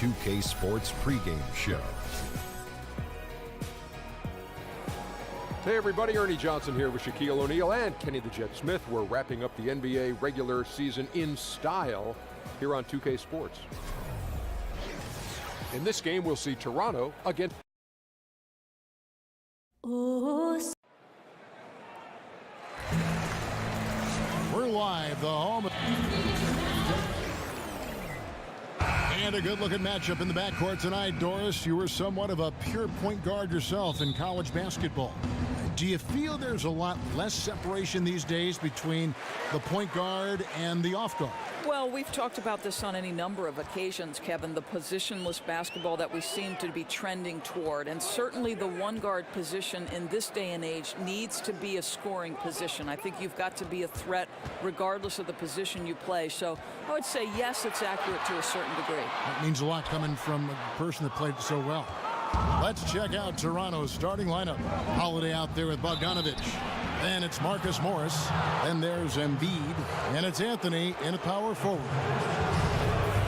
2K Sports pregame show. Hey everybody, Ernie Johnson here with Shaquille O'Neal and Kenny the Jet Smith. We're wrapping up the NBA regular season in style here on 2K Sports. In this game, we'll see Toronto against... We're live, the home. And a good-looking matchup in the backcourt tonight. Doris, you were somewhat of a pure point guard yourself in college basketball. Do you feel there's a lot less separation these days between the point guard and the off guard? Well, we've talked about this on any number of occasions, Kevin, the positionless basketball that we seem to be trending toward. And certainly the one guard position in this day and age needs to be a scoring position. I think you've got to be a threat regardless of the position you play. So I would say, yes, it's accurate to a certain degree. That means a lot coming from a person that played so well. Let's check out Toronto's starting lineup. Holiday out there with Bogdanovic. Then it's Marcus Morris. Then there's Embiid. And it's Anthony in a power forward.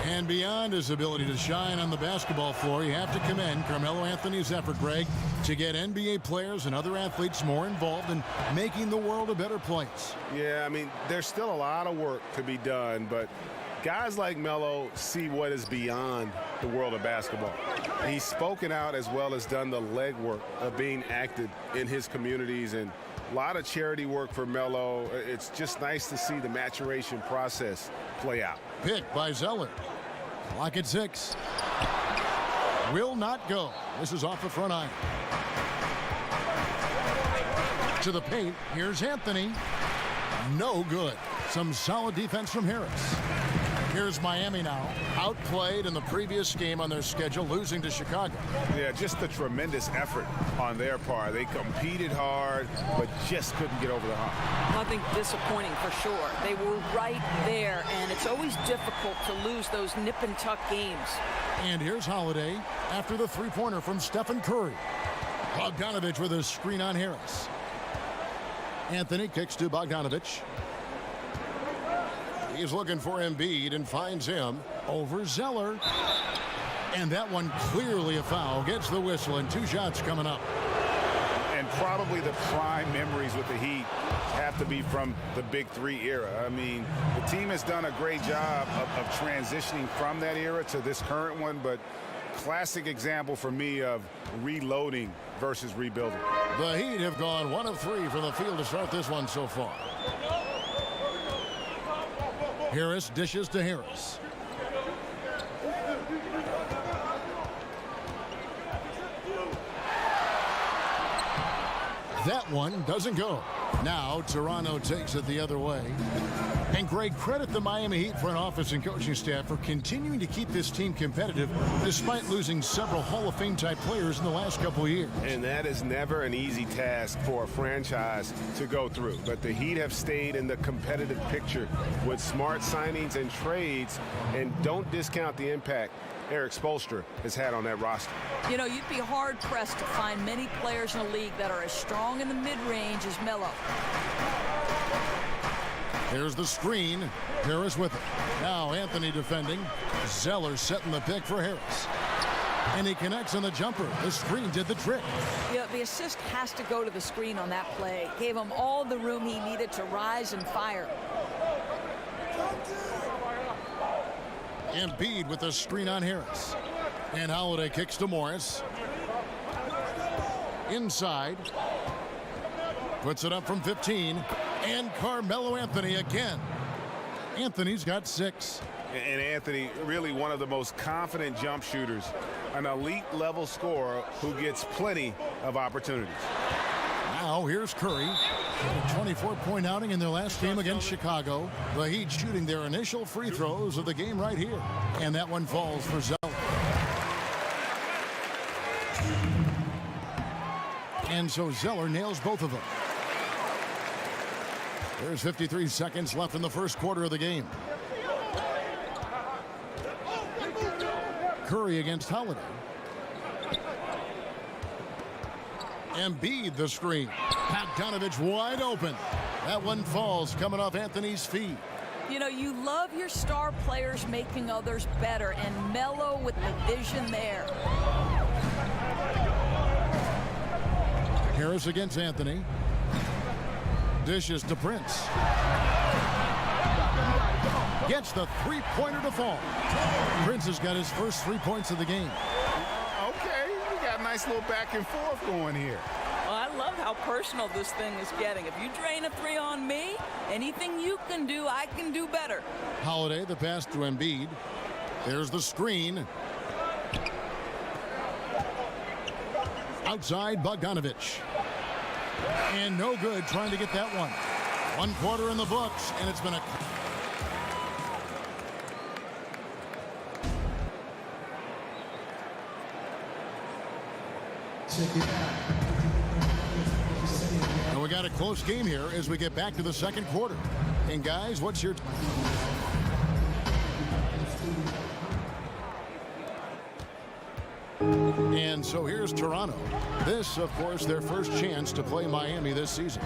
And beyond his ability to shine on the basketball floor, you have to commend Carmelo Anthony's effort, Greg, to get NBA players and other athletes more involved in making the world a better place. Yeah, I mean, there's still a lot of work to be done, but guys like Melo see what is beyond the world of basketball. He's spoken out as well as done the legwork of being active in his communities, and a lot of charity work for Melo. It's just nice to see the maturation process play out. Pick by Zeller. Clock at 6. Will not go. This is off the front iron. To the paint. Here's Anthony. No good. Some solid defense from Harris. Here's Miami now, outplayed in the previous game on their schedule, losing to Chicago. Yeah, just a tremendous effort on their part. They competed hard, but just couldn't get over the hump. Nothing disappointing for sure. They were right there, and it's always difficult to lose those nip-and-tuck games. And here's Holiday after the three-pointer from Stephen Curry. Bogdanovic with a screen on Harris. Anthony kicks to Bogdanovic. He's looking for Embiid and finds him over Zeller. And that one clearly a foul. Gets the whistle and 2 shots coming up. And probably the prime memories with the Heat have to be from the Big Three era. I mean, the team has done a great job of transitioning from that era to this current one, but classic example for me of reloading versus rebuilding. The Heat have gone 1 of 3 from the field to start this one so far. Harris dishes to Harris. That one doesn't go. Now Toronto takes it the other way. And Greg, credit the Miami Heat front office and coaching staff for continuing to keep this team competitive despite losing several Hall of Fame type players in the last couple of years. And that is never an easy task for a franchise to go through. But the Heat have stayed in the competitive picture with smart signings and trades, and don't discount the impact Eric Spoelstra has had on that roster. You know, you'd be hard-pressed to find many players in the league that are as strong in the mid-range as Melo. Here's the screen. Harris with it. Now Anthony defending. Zeller setting the pick for Harris. And he connects on the jumper. The screen did the trick. Yeah, the assist has to go to the screen on that play. Gave him all the room he needed to rise and fire. Embiid with the screen on Harris. And Holiday kicks to Morris. Inside. Puts it up from 15. And Carmelo Anthony again. Anthony's got 6. And Anthony, really one of the most confident jump shooters. An elite level scorer who gets plenty of opportunities. Now here's Curry. A 24-point outing in their last game against Chicago. The Heat shooting their initial free throws of the game right here. And that one falls for Zeller. And so Zeller nails both of them. There's 53 seconds left in the first quarter of the game. Curry against Holiday. Embiid the screen. Bogdanovic wide open. That one falls coming off Anthony's feet. You know, you love your star players making others better, and Melo with the vision there. Harris against Anthony. Dishes to Prince. Gets the three-pointer to fall. Prince has got his first 3 points of the game. Okay, we got a nice little back and forth going here. Well, I love how personal this thing is getting. If you drain a three on me, anything you can do, I can do better. Holiday, the pass to Embiid. There's the screen. Outside, Bogdanovich. And no good trying to get that one. 1 quarter in the books, and it's been a... And we got a close game here as we get back to the second quarter. And guys, what's your... And so here's Toronto. This, of course, their first chance to play Miami this season.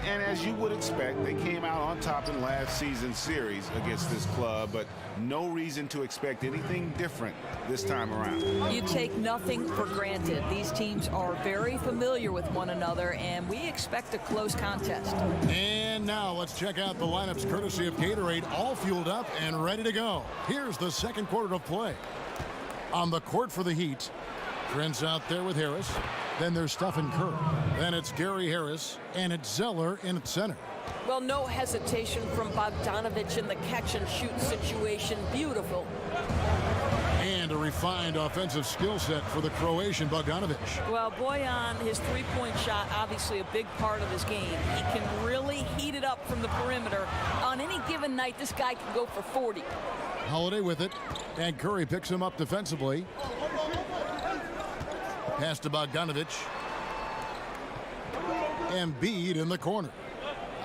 And as you would expect, they came out on top in last season's series against this club, but no reason to expect anything different this time around. You take nothing for granted. These teams are very familiar with one another, and we expect a close contest. And now let's check out the lineups courtesy of Gatorade, all fueled up and ready to go. Here's the second quarter of play. On the court for the Heat, Prince out there with Harris. Then there's Stephen Curry. Then it's Gary Harris, and it's Zeller in center. Well, no hesitation from Bogdanovich in the catch-and-shoot situation. Beautiful. And a refined offensive skill set for the Croatian Bogdanovich. Well, Bojan, his three-point shot, obviously a big part of his game. He can really heat it up from the perimeter. On any given night, this guy can go for 40. Holiday with it, and Curry picks him up defensively. Pass to Bogdanovich. Embiid in the corner.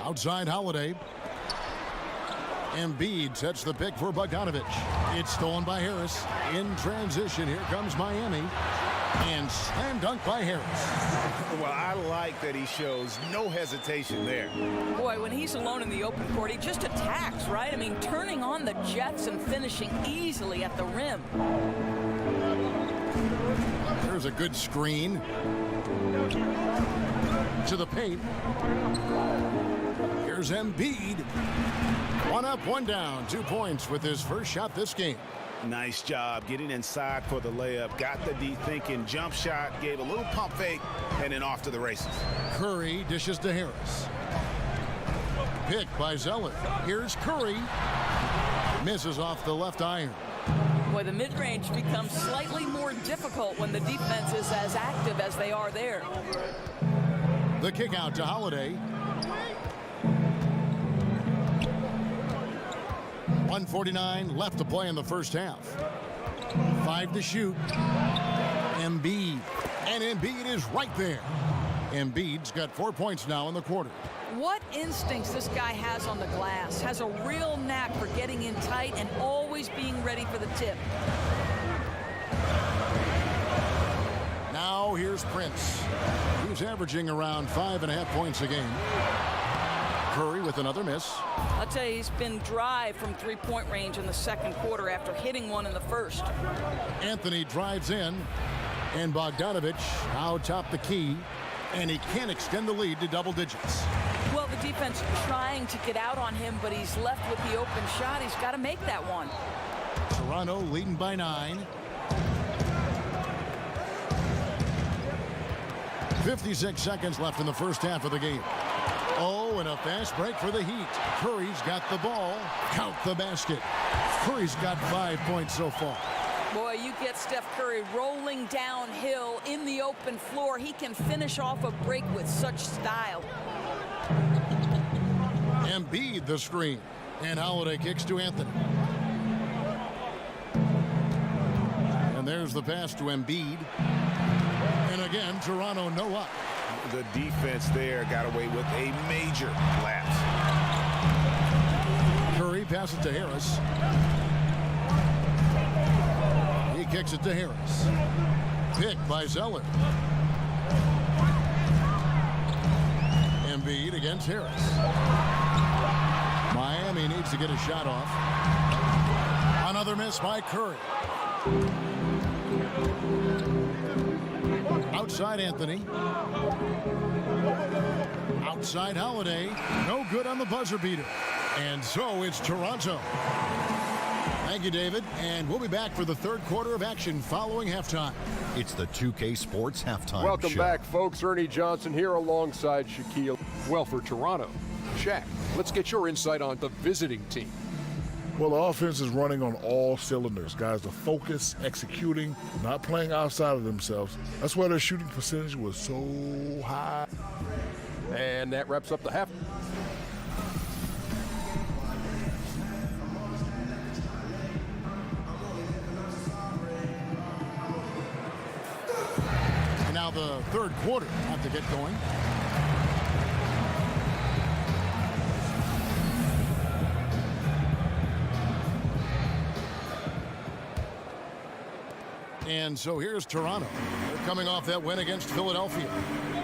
Outside Holiday. Embiid sets the pick for Bogdanovich. It's stolen by Harris. In transition, here comes Miami. And slam dunk by Harris. Well, I like that he shows no hesitation there. Boy, when he's alone in the open court, he just attacks, right? I mean, turning on the jets and finishing easily at the rim. There's a good screen. To the paint. Here's Embiid. 1 up, 1 down. 2 points with his first shot this game. Nice job getting inside for the layup. Got the D thinking jump shot, gave a little pump fake, and then off to the races. Curry dishes to Harris. Picked by Zeller. Here's Curry. Misses off the left iron. Boy, the mid-range becomes slightly more difficult when the defense is as active as they are there. The kick out to Holiday. 1:49 left to play in the first half. 5 to shoot. Embiid. And Embiid is right there. Embiid's got 4 points now in the quarter. What instincts this guy has on the glass. Has a real knack for getting in tight and always being ready for the tip. Now here's Prince. He's averaging around 5.5 points a game. Curry with another miss. I'll tell you, he's been dry from three-point range in the second quarter after hitting one in the first. Anthony drives in, and Bogdanovich out top the key, and he can't extend the lead to double digits. Well, the defense trying to get out on him, but he's left with the open shot. He's got to make that one. Toronto leading by 9. 56 seconds left in the first half of the game. Oh, and a fast break for the Heat. Curry's got the ball. Count the basket. Curry's got 5 points so far. Boy, you get Steph Curry rolling downhill in the open floor. He can finish off a break with such style. Embiid the screen. And Holiday kicks to Anthony. And there's the pass to Embiid. And again, Toronto no up. The defense there got away with a major lapse. Curry passes to Harris. He kicks it to Harris. Picked by Zeller. Embiid against Harris. Miami him. He needs to get a shot off. Another miss by Curry. Outside Anthony. Outside Holiday. No good on the buzzer beater. And so it's Toronto. Thank you, David. And we'll be back for the third quarter of action following halftime. It's the 2K Sports Halftime Welcome Show. back, folks. Ernie Johnson here alongside Shaquille. Well, for Toronto, Shaq, let's get your insight on the visiting team. Well, the offense is running on all cylinders. Guys are focused, executing, not playing outside of themselves. That's why their shooting percentage was so high. And that wraps up the half. And now the third quarter have to get going. And so here's Toronto. They're coming off that win against Philadelphia.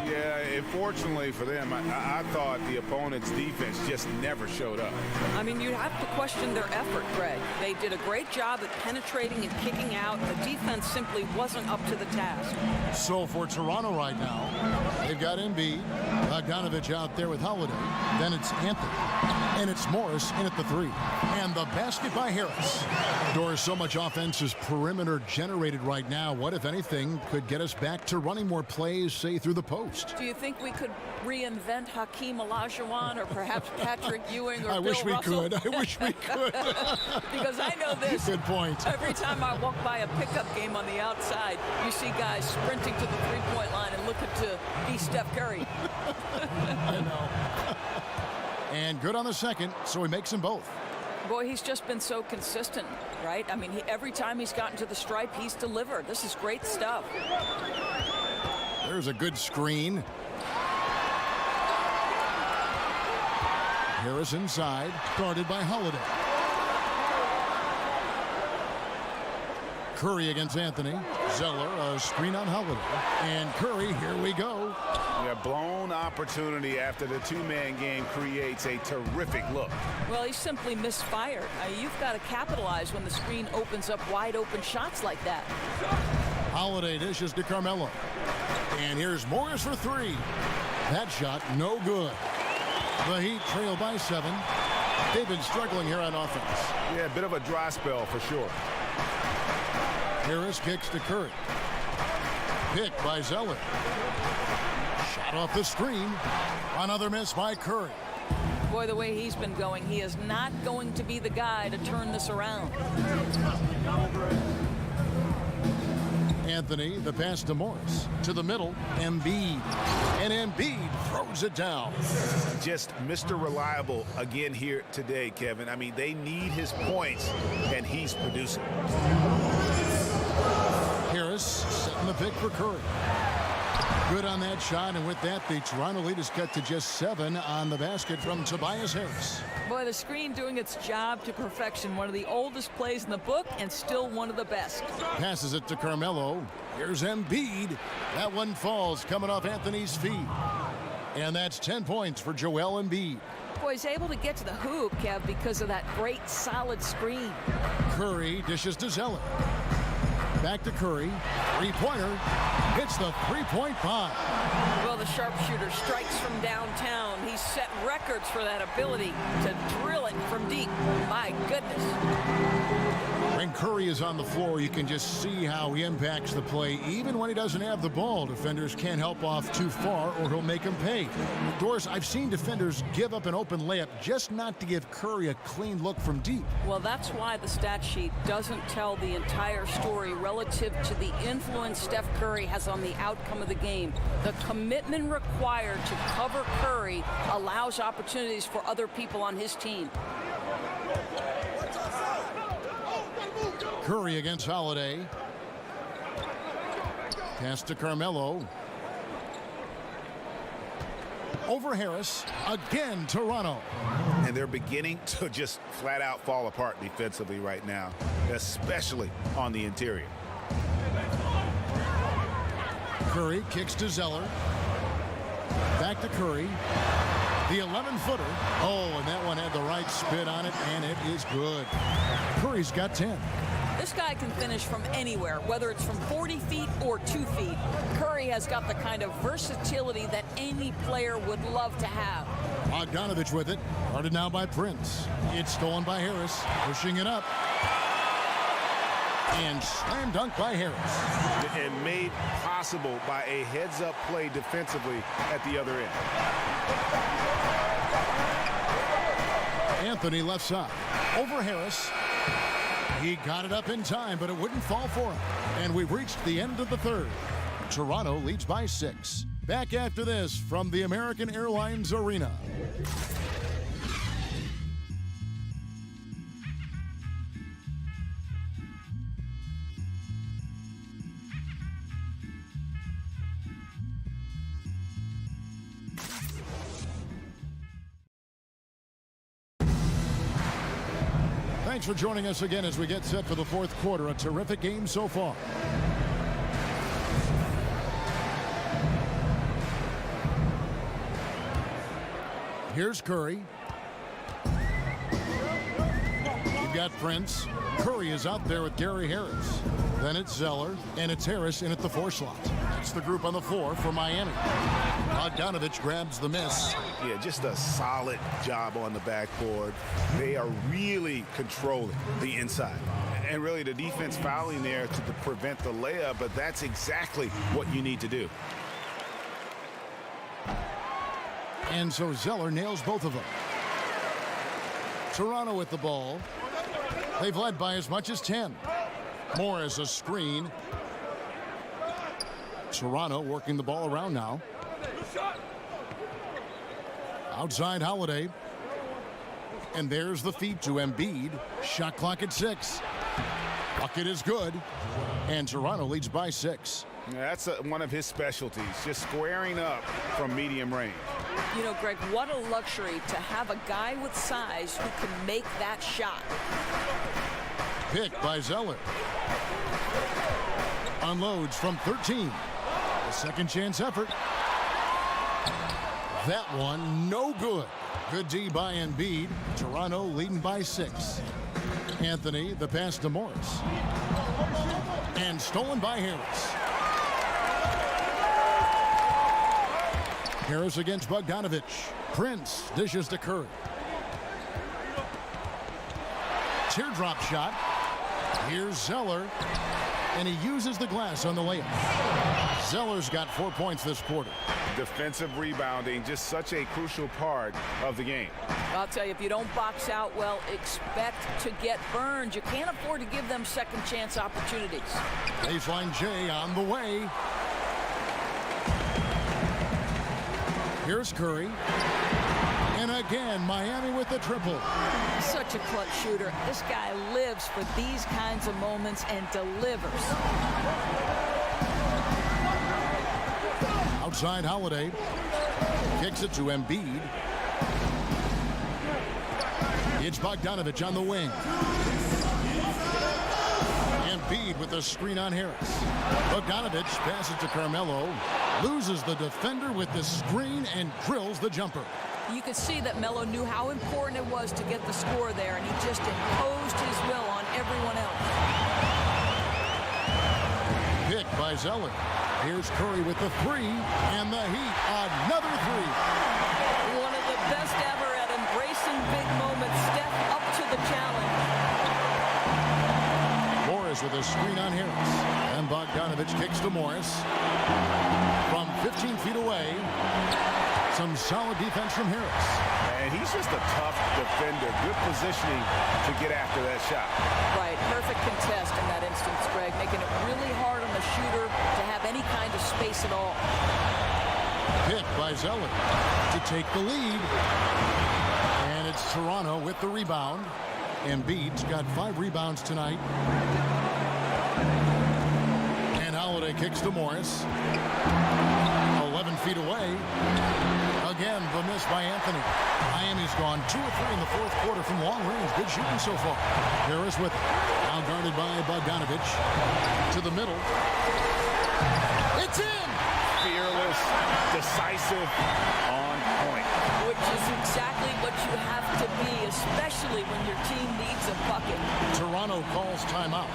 Yeah, unfortunately for them, I thought the opponent's defense just never showed up. I mean, you have to question their effort, Greg. They did a great job at penetrating and kicking out. The defense simply wasn't up to the task. So for Toronto right now, they've got Embiid, Bogdanovich out there with Holiday. Then it's Anthony. And it's Morris in at the three. And the basket by Harris. Doris, so much offense is perimeter generated right now. What, if anything, could get us back to running more plays, say, through the post? Do you think we could reinvent Hakeem Olajuwon or perhaps Patrick Ewing or I Bill wish we Russell? could. I wish we could. Because I know this. Good point. Every time I walk by a pickup game on the outside, you see guys sprinting to the three-point line and looking to be Steph Curry. I know. And good on the second, so he makes them both. Boy, he's just been so consistent, right? I mean, every time he's gotten to the stripe, he's delivered. This is great stuff. There's a good screen. Harris inside, guarded by Holiday. Curry against Anthony. Zeller, a screen on Holiday. And Curry, here we go. Yeah, blown opportunity after the two-man game creates a terrific look. Well, he simply misfired. You've got to capitalize when the screen opens up wide open shots like that. Holiday dishes to Carmelo. And here's Morris for three. That shot, no good. The Heat trail by 7. They've been struggling here on offense. Yeah, a bit of a dry spell for sure. Harris kicks to Curry. Pick by Zeller. Shot off the screen. Another miss by Curry. Boy, the way he's been going, he is not going to be the guy to turn this around. Anthony, the pass to Morris. To the middle, Embiid. And Embiid throws it down. Just Mr. Reliable again here today, Kevin. I mean, they need his points, and he's producing. Harris setting the pick for Curry. Good on that shot, and with that, the Toronto lead is cut to just 7 on the basket from Tobias Harris. Boy, the screen doing its job to perfection. One of the oldest plays in the book and still one of the best. Passes it to Carmelo. Here's Embiid. That one falls coming off Anthony's feet. And that's 10 points for Joel Embiid. Boy, he's able to get to the hoop, Kev, because of that great solid screen. Curry dishes to Zeller. Back to Curry. Three-pointer. Hits the three-point pie. Well, the sharpshooter strikes from downtown. He's set records for that ability to drill it from deep. My goodness. When Curry is on the floor, you can just see how he impacts the play. Even when he doesn't have the ball, defenders can't help off too far or he'll make them pay. Doris, I've seen defenders give up an open layup just not to give Curry a clean look from deep. Well, that's why the stat sheet doesn't tell the entire story relative to the influence Steph Curry has on the outcome of the game. The commitment required to cover Curry allows opportunities for other people on his team. Curry against Holiday. Pass to Carmelo. Over Harris. Again, Toronto. And they're beginning to just flat out fall apart defensively right now, especially on the interior. Curry kicks to Zeller. Back to Curry. The 11. 11-footer. Oh, and that one had the right spin on it, and it is good. Curry's got 10. This guy can finish from anywhere, whether it's from 40 feet or 2 feet. Curry has got the kind of versatility that any player would love to have. Bogdanovich with it. Guarded now by Prince. It's stolen by Harris. Pushing it up. And slam dunk by Harris. And made possible by a heads-up play defensively at the other end. Anthony left side. Over Harris. He got it up in time, but it wouldn't fall for him. And we've reached the end of the third. Toronto leads by 6. Back after this from the American Airlines Arena. Thanks for joining us again as we get set for the fourth quarter. A terrific game so far. Here's Curry. You've got Prince. Curry is out there with Gary Harris. Then it's Zeller, and it's Harris in at the 4 slot. That's the group on the floor for Miami. Bogdanovich grabs the miss. Yeah, just a solid job on the backboard. They are really controlling the inside. And really the defense fouling there to prevent the layup, but that's exactly what you need to do. And so Zeller nails both of them. Toronto with the ball. They've led by as much as 10. Morris a screen. Toronto working the ball around now. Outside Holiday. And there's the feed to Embiid. Shot clock at 6. Bucket is good. And Toronto leads by 6. That's one of his specialties, just squaring up from medium range. You know, Greg, what a luxury to have a guy with size who can make that shot. Pick by Zeller. Unloads from 13. A second chance effort. That one no good. Good D by Embiid. Toronto leading by 6. Anthony, the pass to Morris. And stolen by Harris. Harris against Bogdanovich. Prince dishes to Curry. Teardrop shot. Here's Zeller. And he uses the glass on the layup. Zeller's got 4 points this quarter. Defensive rebounding, just such a crucial part of the game. I'll tell you, if you don't box out well, expect to get burned. You can't afford to give them second chance opportunities. Baseline J on the way. Here's Curry. And again, Miami with the triple. Such a clutch shooter. This guy lives for these kinds of moments and delivers. Outside Holiday. Kicks it to Embiid. It's Bogdanovich on the wing. Embiid with the screen on Harris. Bogdanovich passes to Carmelo. Loses the defender with the screen and drills the jumper. You could see that Melo knew how important it was to get the score there, and he just imposed his will on everyone else. Pick by Zeller. Here's Curry with the 3, and the Heat, another 3. One of the best ever at embracing big moments. Step up to the challenge. Morris with a screen on Harris. And Bogdanovich kicks to Morris. From 15 feet away. Some solid defense from Harris. And he's just a tough defender. Good positioning to get after that shot. Right, perfect contest in that instance, Greg, making it really hard on the shooter to have any kind of space at all. Pick by Zeller to take the lead. And it's Toronto with the rebound. Embiid's got 5 rebounds tonight. And Holiday kicks to Morris. 11 feet away. Again, the miss by Anthony. Miami's gone 2 of 3 in the fourth quarter from long range. Good shooting so far. Harris with it. Now guarded by Bogdanovich. To the middle. It's in! Fearless, decisive, on point. Which is exactly when your team needs a bucket. Toronto calls timeout.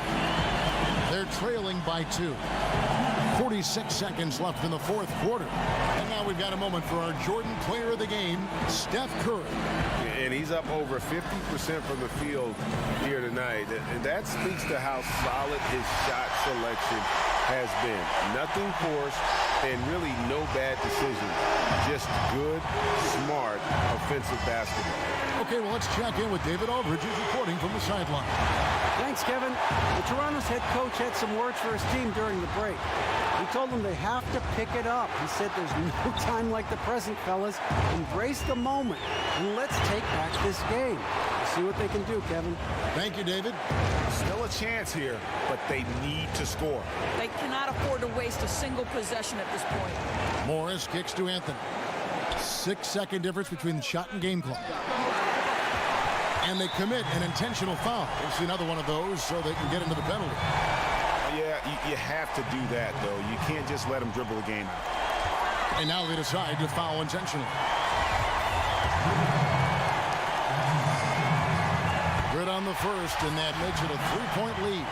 They're trailing by 2. 46 seconds left in the fourth quarter. And now we've got a moment for our Jordan player of the game, Steph Curry. And he's up over 50% from the field here tonight. And that speaks to how solid his shot selection has been. Nothing forced and really no bad decisions. Just good, smart, offensive basketball. Okay, well, let's check in with David Aldridge, who's reporting from the sideline. Thanks, Kevin. The Toronto's head coach had some words for his team during the break. He told them they have to pick it up. He said there's no time like the present, fellas. Embrace the moment, and let's take back this game. See what they can do, Kevin. Thank you, David. Still a chance here, but they need to score. They cannot afford to waste a single possession at this point. Morris kicks to Anthony. 6-second difference between the shot and game clock. And they commit an intentional foul. We'll see another one of those so they can get into the penalty. Yeah, you have to do that, though. You can't just let them dribble the game out. And now they decide to foul intentionally. Good on the first, and that makes it a 3-point lead.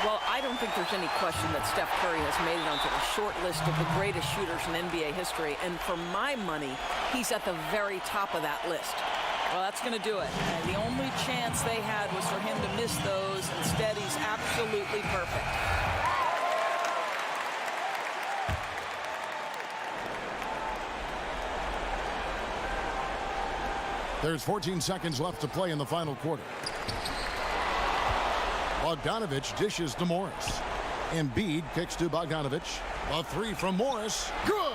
Well, I don't think there's any question that Steph Curry has made it onto the short list of the greatest shooters in NBA history. And for my money, he's at the very top of that list. Well, that's going to do it. And the only chance they had was for him to miss those. Instead, he's absolutely perfect. There's 14 seconds left to play in the final quarter. Bogdanovich dishes to Morris. Embiid kicks to Bogdanovich. A three from Morris. Good!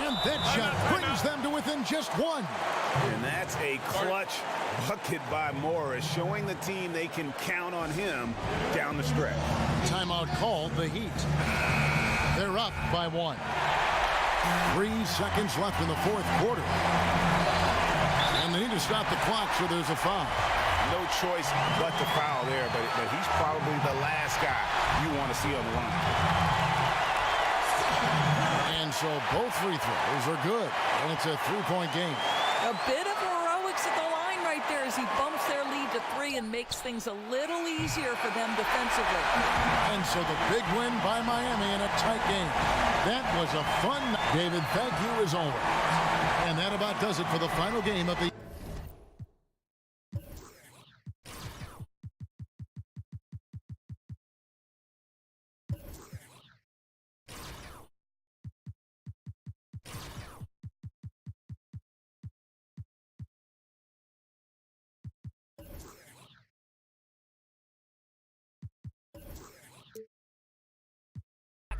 And that shot brings them to within just one. And that's a clutch bucket by Morris, showing the team they can count on him down the stretch. Timeout called, the Heat. They're up by 1. 3 seconds left in the fourth quarter. And they need to stop the clock, so there's a foul. No choice but to foul there, but he's probably the last guy you want to see on the line. And so both free throws are good, and it's a 3-point game. A bit of heroics at the line right there as he bumps their lead to 3 and makes things a little easier for them defensively. And so the big win by Miami in a tight game. That was a fun, David. Thank you as always. And that about does it for the final game of the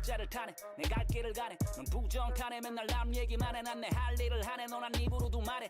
자를 타네 내 갈 길을 가네 넌 부정하네 맨날 남 얘기만 해 난 내 할 일을 하네 넌 한 입으로도 말해